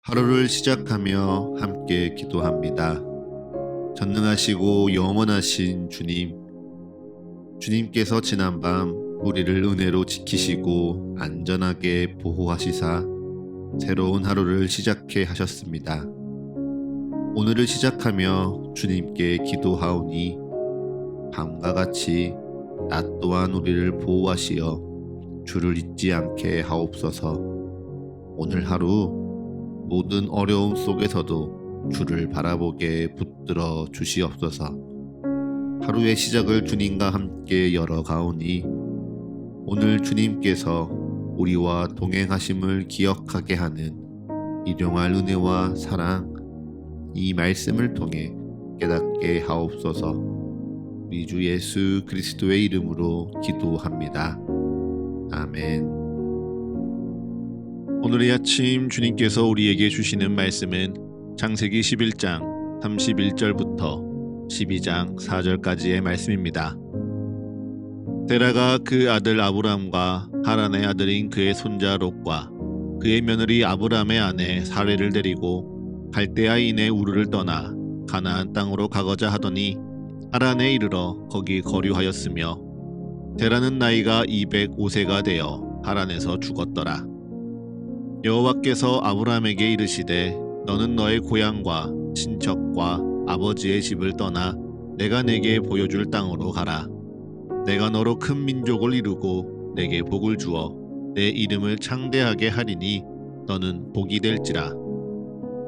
하루를 시작하며 함께 기도합니다. 전능하시고 영원하신 주님, 주님께서 지난밤 우리를 은혜로 지키시고 안전하게 보호하시사 새로운 하루를 시작해 하셨습니다. 오늘을 시작하며 주님께 기도하오니 밤과 같이 낮 또한 우리를 보호하시어 주를 잊지 않게 하옵소서. 오늘 하루 모든 어려움 속에서도 주를 바라보게 붙들어 주시옵소서. 하루의 시작을 주님과 함께 열어가오니 오늘 주님께서 우리와 동행하심을 기억하게 하는 일용할 은혜와 사랑, 이 말씀을 통해 깨닫게 하옵소서. 우리 주 예수 그리스도의 이름으로 기도합니다. 아멘. 오늘의 아침 주님께서 우리에게 주시는 말씀은 창세기 11장 31절부터 12장 4절까지의 말씀입니다. 데라가 그 아들 아브람과 하란의 아들인 그의 손자 롯과 그의 며느리 아브람의 아내 사레를 데리고 갈대아인의 우르를 떠나 가나안 땅으로 가고자 하더니 하란에 이르러 거기 거류하였으며 데라는 나이가 205세가 되어 하란에서 죽었더라. 여호와께서 아브람에게 이르시되 너는 너의 고향과 친척과 아버지의 집을 떠나 내가 내게 보여줄 땅으로 가라. 내가 너로 큰 민족을 이루고 내게 복을 주어 내 이름을 창대하게 하리니 너는 복이 될지라.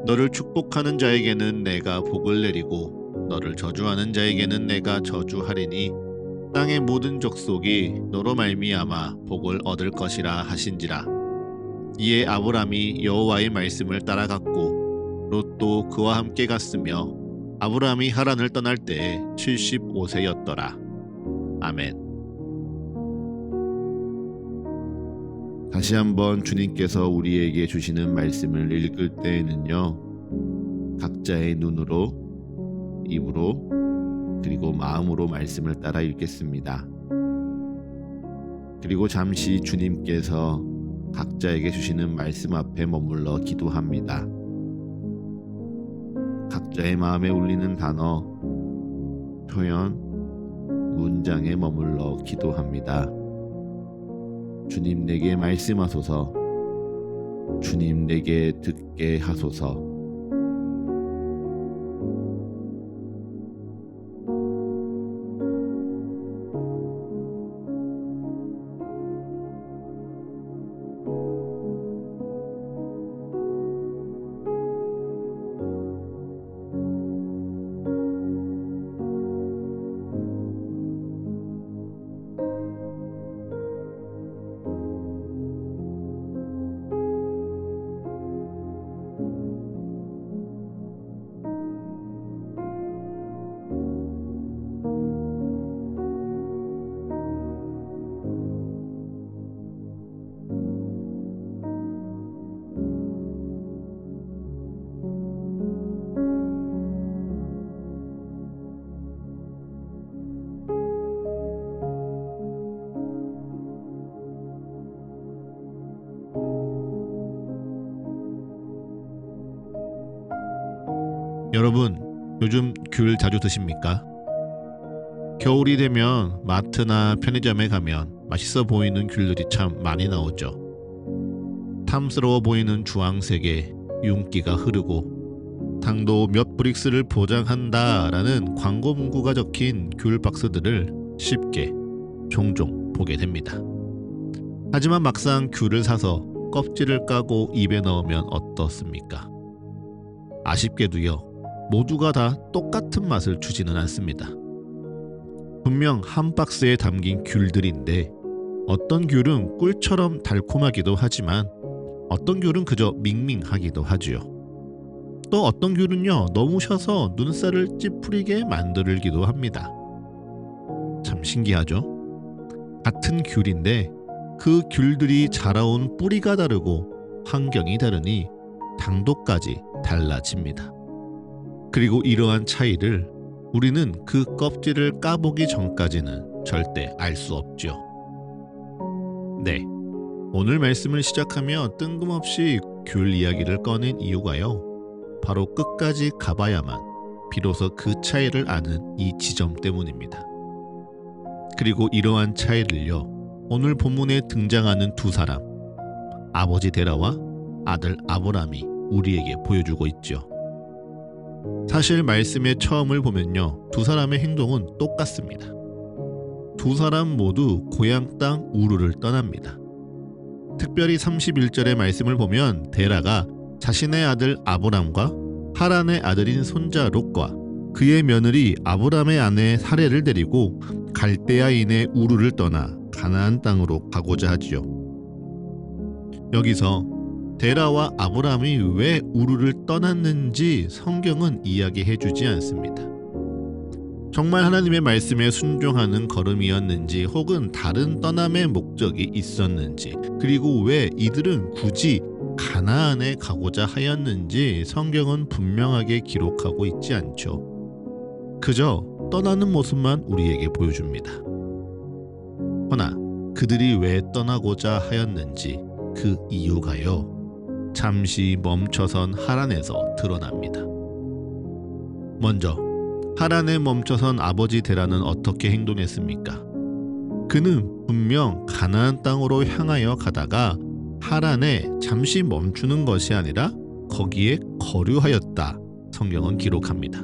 너를 축복하는 자에게는 내가 복을 내리고 너를 저주하는 자에게는 내가 저주하리니 땅의 모든 족속이 너로 말미암아 복을 얻을 것이라 하신지라. 이에 아브람이 여호와의 말씀을 따라갔고 롯도 그와 함께 갔으며 아브람이 하란을 떠날 때에 75세였더라. 아멘. 다시 한번 주님께서 우리에게 주시는 말씀을 읽을 때에는요, 각자의 눈으로, 입으로, 그리고 마음으로 말씀을 따라 읽겠습니다. 그리고 잠시 주님께서 각자에게 주시는 말씀 앞에 머물러 기도합니다. 각자의 마음에 울리는 단어, 표현, 문장에 머물러 기도합니다. 주님 내게 말씀하소서. 주님 내게 듣게 하소서. 여러분, 요즘 귤 자주 드십니까? 겨울이 되면 마트나 편의점에 가면 맛있어 보이는 귤들이 참 많이 나오죠. 탐스러워 보이는 주황색에 윤기가 흐르고 당도 몇 브릭스를 보장한다라는 광고 문구가 적힌 귤 박스들을 쉽게 종종 보게 됩니다. 하지만 막상 귤을 사서 껍질을 까고 입에 넣으면 어떻습니까? 아쉽게도요, 모두가 다 똑같은 맛을 주지는 않습니다. 분명 한 박스에 담긴 귤들인데 어떤 귤은 꿀처럼 달콤하기도 하지만 어떤 귤은 그저 밍밍하기도 하지요. 또 어떤 귤은요, 너무 셔서 눈살을 찌푸리게 만들기도 합니다. 참 신기하죠? 같은 귤인데 그 귤들이 자라온 뿌리가 다르고 환경이 다르니 당도까지 달라집니다. 그리고 이러한 차이를 우리는 그 껍질을 까보기 전까지는 절대 알 수 없죠. 네, 오늘 말씀을 시작하며 뜬금없이 귤 이야기를 꺼낸 이유가요. 바로 끝까지 가봐야만 비로소 그 차이를 아는 이 지점 때문입니다. 그리고 이러한 차이를요, 오늘 본문에 등장하는 두 사람, 아버지 데라와 아들 아브람이 우리에게 보여주고 있죠. 사실 말씀의 처음을 보면요, 두 사람의 행동은 똑같습니다. 두 사람 모두 고향 땅 우르를 떠납니다. 특별히 31절의 말씀을 보면 데라가 자신의 아들 아브람과 하란의 아들인 손자 롯과 그의 며느리 아브람의 아내 사레를 데리고 갈대아인의 우르를 떠나 가나안 땅으로 가고자 하지요. 여기서 데라와 아브람이 왜 우르를 떠났는지 성경은 이야기해주지 않습니다. 정말 하나님의 말씀에 순종하는 걸음이었는지 혹은 다른 떠남의 목적이 있었는지, 그리고 왜 이들은 굳이 가나안에 가고자 하였는지 성경은 분명하게 기록하고 있지 않죠. 그저 떠나는 모습만 우리에게 보여줍니다. 허나 그들이 왜 떠나고자 하였는지 그 이유가요, 잠시 멈춰선 하란에서 드러납니다. 먼저 하란에 멈춰선 아버지 데라는 어떻게 행동했습니까? 그는 분명 가나안 땅으로 향하여 가다가 하란에 잠시 멈추는 것이 아니라 거기에 거류하였다. 성경은 기록합니다.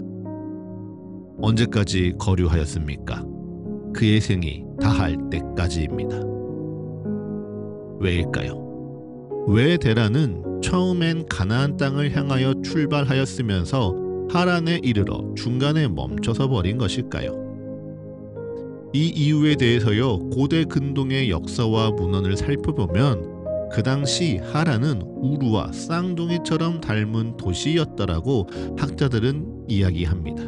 언제까지 거류하였습니까? 그의 생이 다할 때까지입니다. 왜일까요? 왜 데라는 처음엔 가나안 땅을 향하여 출발하였으면서 하란에 이르러 중간에 멈춰서 버린 것일까요? 이 이유에 대해서요, 고대 근동의 역사와 문헌을 살펴보면 그 당시 하란은 우루와 쌍둥이처럼 닮은 도시였다라고 학자들은 이야기합니다.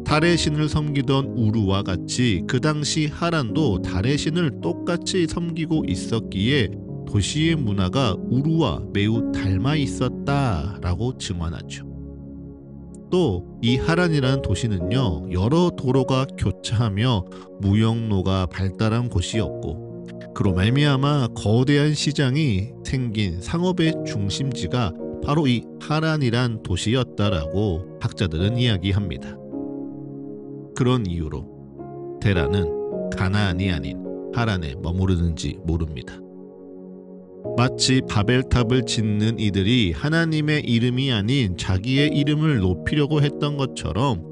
달의 신을 섬기던 우루와 같이 그 당시 하란도 달의 신을 똑같이 섬기고 있었기에 도시의 문화가 우루와 매우 닮아 있었다라고 증언하죠. 또 이 하란이라는 도시는요, 여러 도로가 교차하며 무역로가 발달한 곳이었고, 그로 말미암아 거대한 시장이 생긴 상업의 중심지가 바로 이 하란이란 도시였다라고 학자들은 이야기합니다. 그런 이유로 데라는 가나안이 아닌 하란에 머무르는지 모릅니다. 마치 바벨탑을 짓는 이들이 하나님의 이름이 아닌 자기의 이름을 높이려고 했던 것처럼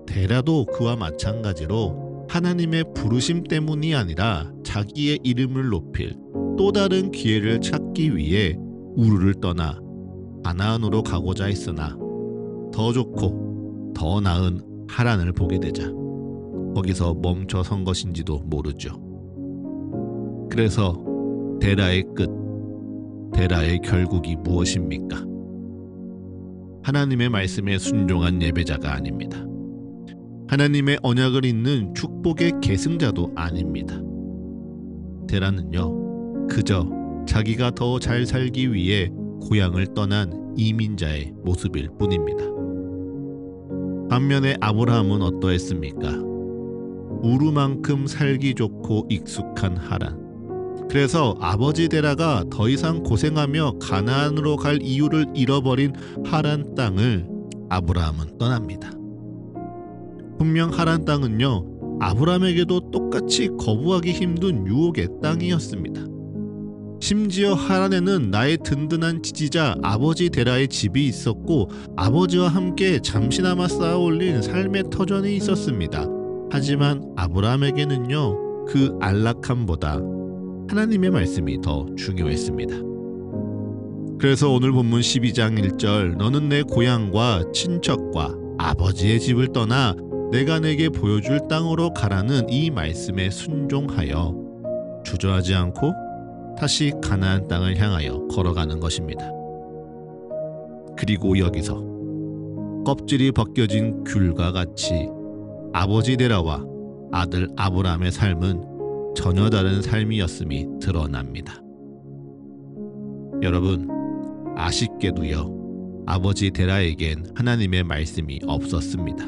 데라도 그와 마찬가지로 하나님의 부르심 때문이 아니라 자기의 이름을 높일 또 다른 기회를 찾기 위해 우르를 떠나 가나안으로 가고자 했으나 더 좋고 더 나은 하란을 보게 되자 거기서 멈춰 선 것인지도 모르죠. 그래서 데라의 끝, 데라의 결국이 무엇입니까? 하나님의 말씀에 순종한 예배자가 아닙니다. 하나님의 언약을 잇는 축복의 계승자도 아닙니다. 데라는요, 그저 자기가 더 잘 살기 위해 고향을 떠난 이민자의 모습일 뿐입니다. 반면에 아브라함은 어떠했습니까? 우르만큼 살기 좋고 익숙한 하란. 그래서 아버지 데라가 더 이상 고생하며 가나안으로 갈 이유를 잃어버린 하란 땅을 아브라함은 떠납니다. 분명 하란 땅은요, 아브라함에게도 똑같이 거부하기 힘든 유혹의 땅이었습니다. 심지어 하란에는 나의 든든한 지지자 아버지 데라의 집이 있었고 아버지와 함께 잠시나마 쌓아올린 삶의 터전이 있었습니다. 하지만 아브라함에게는요, 그 안락함보다 하나님의 말씀이 더 중요했습니다. 그래서 오늘 본문 12장 1절 너는 내 고향과 친척과 아버지의 집을 떠나 내가 내게 보여줄 땅으로 가라는 이 말씀에 순종하여 주저하지 않고 다시 가나안 땅을 향하여 걸어가는 것입니다. 그리고 여기서 껍질이 벗겨진 귤과 같이 아버지 데라와 아들 아브라함의 삶은 전혀 다른 삶이었음이 드러납니다. 여러분, 아쉽게도요, 아버지 데라에겐 하나님의 말씀이 없었습니다.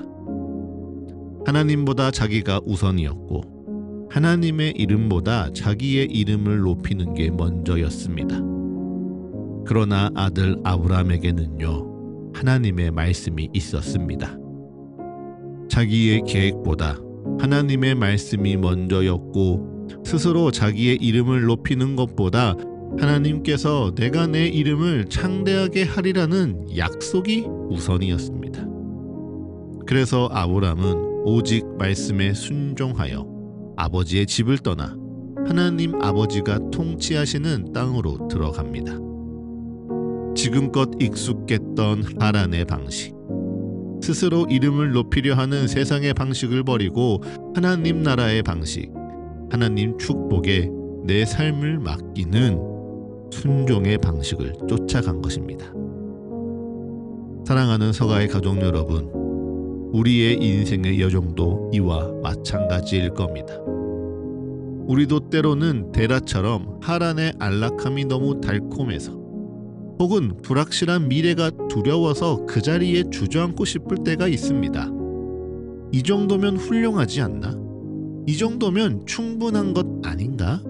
하나님보다 자기가 우선이었고 하나님의 이름보다 자기의 이름을 높이는 게 먼저였습니다. 그러나 아들 아브라함에게는요, 하나님의 말씀이 있었습니다. 자기의 계획보다 하나님의 말씀이 먼저였고, 스스로 자기의 이름을 높이는 것보다 하나님께서 내가 내 이름을 창대하게 하리라는 약속이 우선이었습니다. 그래서 아브라함은 오직 말씀에 순종하여 아버지의 집을 떠나 하나님 아버지가 통치하시는 땅으로 들어갑니다. 지금껏 익숙했던 하란의 방식, 스스로 이름을 높이려 하는 세상의 방식을 버리고 하나님 나라의 방식, 하나님 축복에 내 삶을 맡기는 순종의 방식을 쫓아간 것입니다. 사랑하는 서가의 가족 여러분, 우리의 인생의 여정도 이와 마찬가지일 겁니다. 우리도 때로는 데라처럼 하란의 안락함이 너무 달콤해서, 혹은 불확실한 미래가 두려워서 그 자리에 주저앉고 싶을 때가 있습니다. 이 정도면 훌륭하지 않나? 이 정도면 충분한 것 아닌가?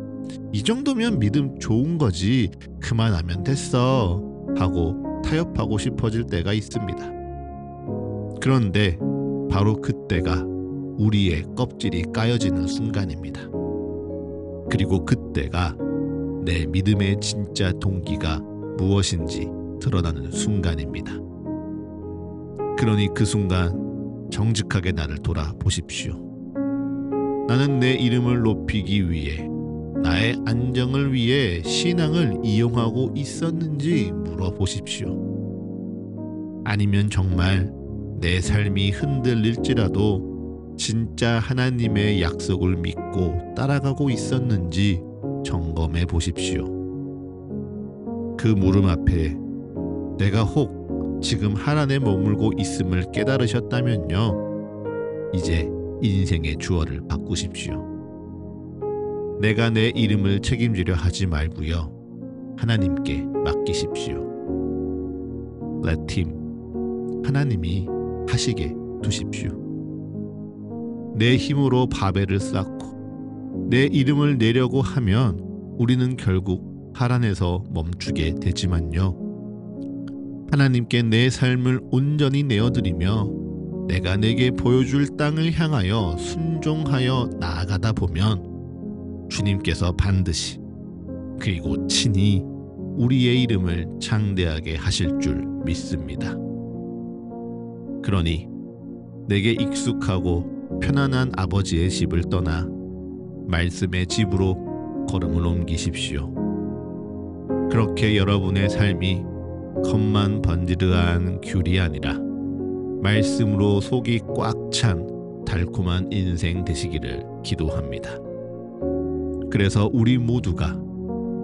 이 정도면 믿음 좋은 거지, 그만하면 됐어 하고 타협하고 싶어질 때가 있습니다. 그런데 바로 그때가 우리의 껍질이 까여지는 순간입니다. 그리고 그때가 내 믿음의 진짜 동기가 무엇인지 드러나는 순간입니다. 그러니 그 순간 정직하게 나를 돌아보십시오. 나는 내 이름을 높이기 위해, 나의 안정을 위해 신앙을 이용하고 있었는지 물어보십시오. 아니면 정말 내 삶이 흔들릴지라도 진짜 하나님의 약속을 믿고 따라가고 있었는지 점검해 보십시오. 그 물음 앞에 내가 혹 지금 하란에 머물고 있음을 깨달으셨다면요, 이제 인생의 주어를 바꾸십시오. 내가 내 이름을 책임지려 하지 말고요, 하나님께 맡기십시오. Let him, 하나님이 하시게 두십시오. 내 힘으로 바벨을 쌓고 내 이름을 내려고 하면 우리는 결국 하란에서 멈추게 되지만요, 하나님께 내 삶을 온전히 내어드리며 내가 내게 보여줄 땅을 향하여 순종하여 나아가다 보면 주님께서 반드시, 그리고 친히 우리의 이름을 창대하게 하실 줄 믿습니다. 그러니 내게 익숙하고 편안한 아버지의 집을 떠나 말씀의 집으로 걸음을 옮기십시오. 그렇게 여러분의 삶이 겉만 번지르한 귤이 아니라 말씀으로 속이 꽉 찬 달콤한 인생 되시기를 기도합니다. 그래서 우리 모두가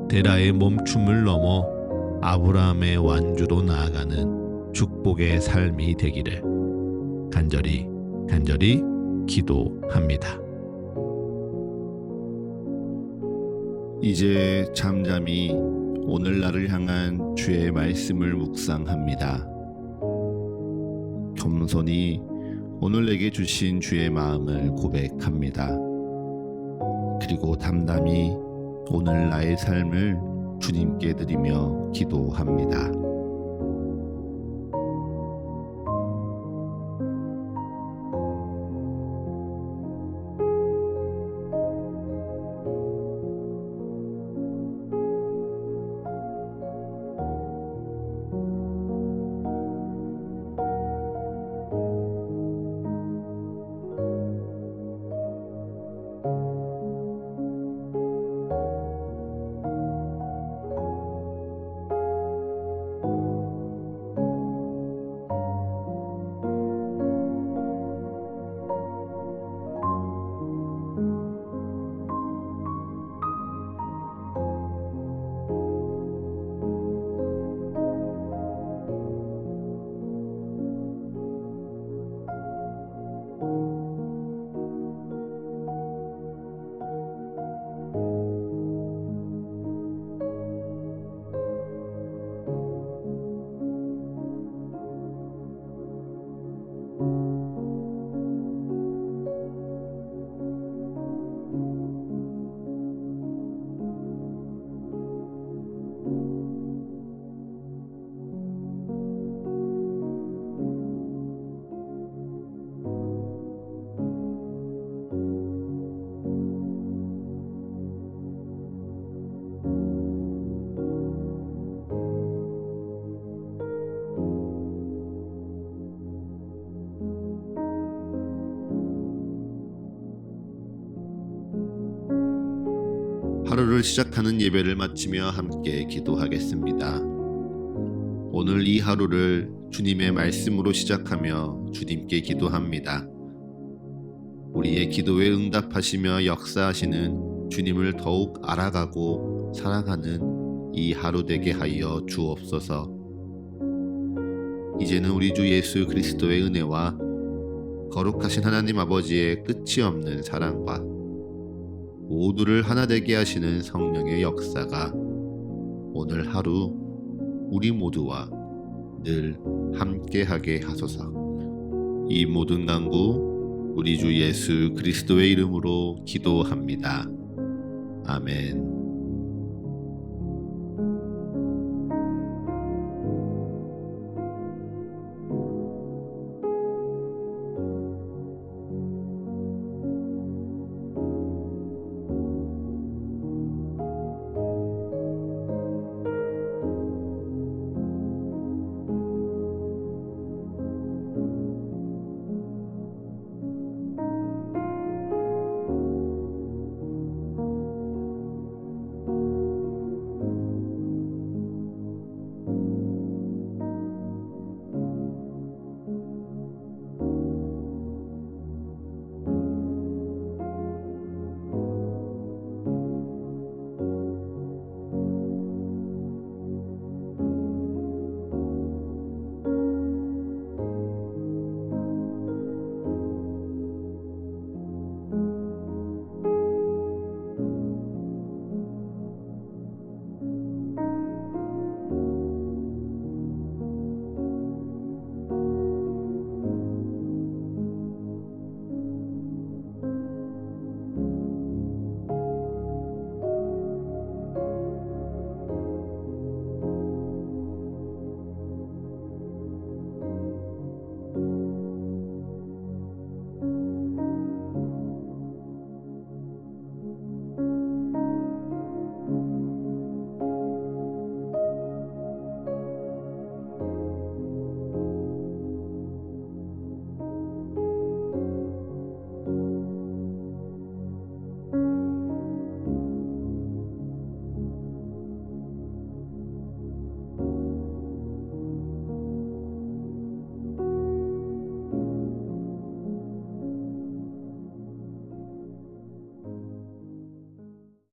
데라의 멈춤을 넘어 아브라함의 완주로 나아가는 축복의 삶이 되기를 간절히 기도합니다. 이제 잠잠히 오늘날을 향한 주의 말씀을 묵상합니다. 겸손히 오늘 내게 주신 주의 마음을 고백합니다. 그리고 담담히 오늘 나의 삶을 주님께 드리며 기도합니다. 하루를 시작하는 예배를 마치며 함께 기도하겠습니다. 오늘 이 하루를 주님의 말씀으로 시작하며 주님께 기도합니다. 우리의 기도에 응답하시며 역사하시는 주님을 더욱 알아가고 사랑하는 이 하루 되게 하여 주옵소서. 이제는 우리 주 예수 그리스도의 은혜와 거룩하신 하나님 아버지의 끝이 없는 사랑과 모두를 하나 되게 하시는 성령의 역사가 오늘 하루 우리 모두와 늘 함께하게 하소서. 이 모든 간구 우리 주 예수 그리스도의 이름으로 기도합니다. 아멘.